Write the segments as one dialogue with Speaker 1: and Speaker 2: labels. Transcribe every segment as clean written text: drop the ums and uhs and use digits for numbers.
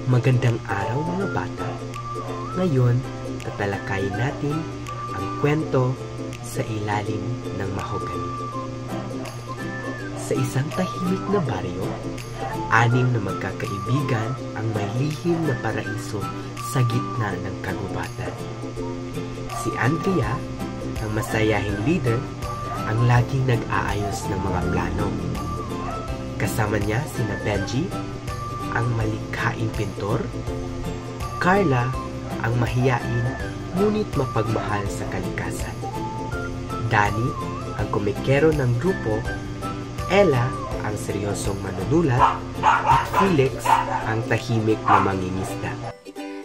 Speaker 1: Magandang araw mga bata. Ngayon, tatalakayin natin ang kwento sa ilalim ng mahogani. Sa isang tahimik na baryo, 6 na magkakaibigan ang may lihim na paraiso sa gitna ng kagubatan. Si Andrea, ang masayahing leader, ang laging nag-aayos ng mga plano. Kasama niya sina Benji, ang malikhaing pintor, Carla, ang mahiyain ngunit mapagmahal sa kalikasan, Danny, ang komikero ng grupo, Ella, ang seryosong manunulat, at Felix, ang tahimik na mangingisda.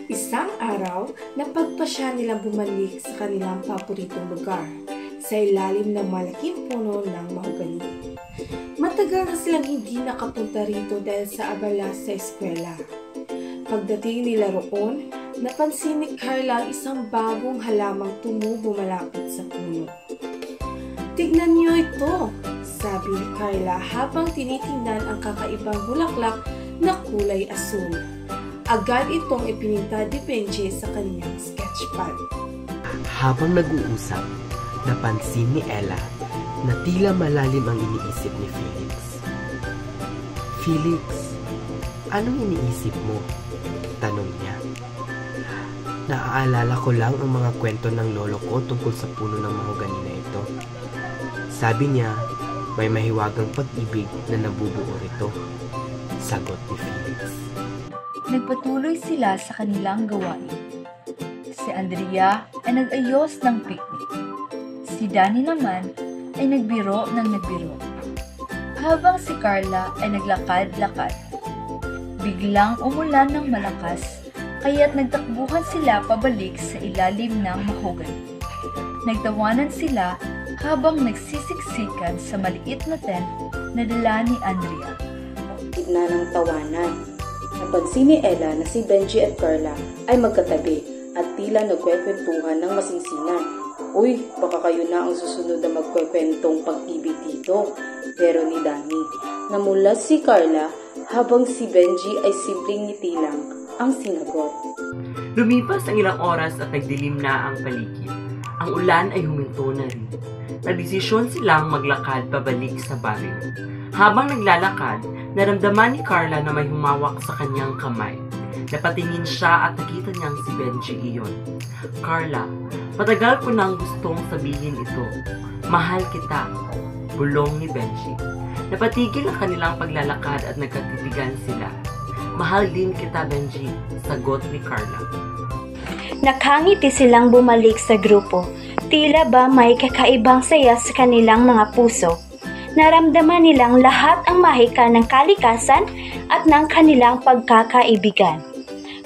Speaker 2: Isang araw, napagpasya nilang bumalik sa kanilang paboritong lugar, sa ilalim ng malaking puno ng mahogani. Matagal na silang hindi nakapunta rito dahil sa abala sa eskwela. Pagdating nila roon, napansin ni Carla isang bagong halamang tumubo malapit sa puno. "Tignan niyo ito," sabi ni Carla habang tinitingnan ang kakaibang bulaklak na kulay asul. Agad itong ipininta ni Benji sa kanyang sketchpad.
Speaker 1: Habang nag-uusap, napansin ni Ella na tila malalim ang iniisip ni Felix. "Felix, anong iniisip mo?" tanong niya. "Naaalala ko lang ang mga kwento ng lolo ko tungkol sa puno ng mahogani na ito. Sabi niya, may mahiwagang pag-ibig na nabubuo rito," sagot ni Felix.
Speaker 3: Nagpatuloy sila sa kanilang gawain. Si Andrea ay nag-ayos ng picnic. Si Danny naman ay nagbiro ng nagbiro. Habang si Carla ay naglakad-lakad. Biglang umulan ng malakas, kaya't nagtakbuhan sila pabalik sa ilalim ng mahogani. Nagtawanan sila habang nagsisiksikan sa maliit na tent na dala ni Andrea.
Speaker 4: Gitna ng tawanan, napansin ni Ella na si Benji at Carla ay magkatabi at tila nagkwekwentuhan ng masinsinan. "Uy, baka kayo na ang susunod na magkwekwentong pag-ibig dito," pero ni Danny. Namulat si Carla habang si Benji ay simpleng ngiti lang ang sinagot.
Speaker 5: Lumipas ang ilang oras at nagdilim na ang paligid. Ang ulan ay huminto na rin. Nagdesisyon silang maglakad pabalik sa baryo. Habang naglalakad, naramdaman ni Carla na may humawak sa kanyang kamay. Napatingin siya at nakita niyang si Benji iyon. "Carla, matagal ko nang gustong sabihin ito. Mahal kita," bulong ni Benji. Napatigil ang kanilang paglalakad at nagkatitigan sila. "Mahal din kita, Benji," sagot ni Carla.
Speaker 6: Nakangiti silang bumalik sa grupo. Tila ba may kakaibang saya sa kanilang mga puso. Naramdaman nilang lahat ang mahika ng kalikasan at ng kanilang pagkakaibigan.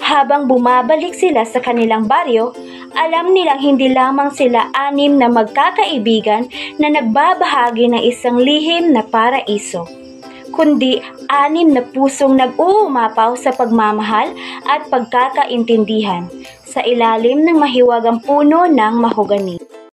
Speaker 6: Habang bumabalik sila sa kanilang baryo, alam nilang hindi lamang sila 6 na magkakaibigan na nagbabahagi ng isang lihim na paraiso, kundi 6 na pusong nag-uumapaw sa pagmamahal at pagkakaintindihan sa ilalim ng mahiwagang puno ng mahogani.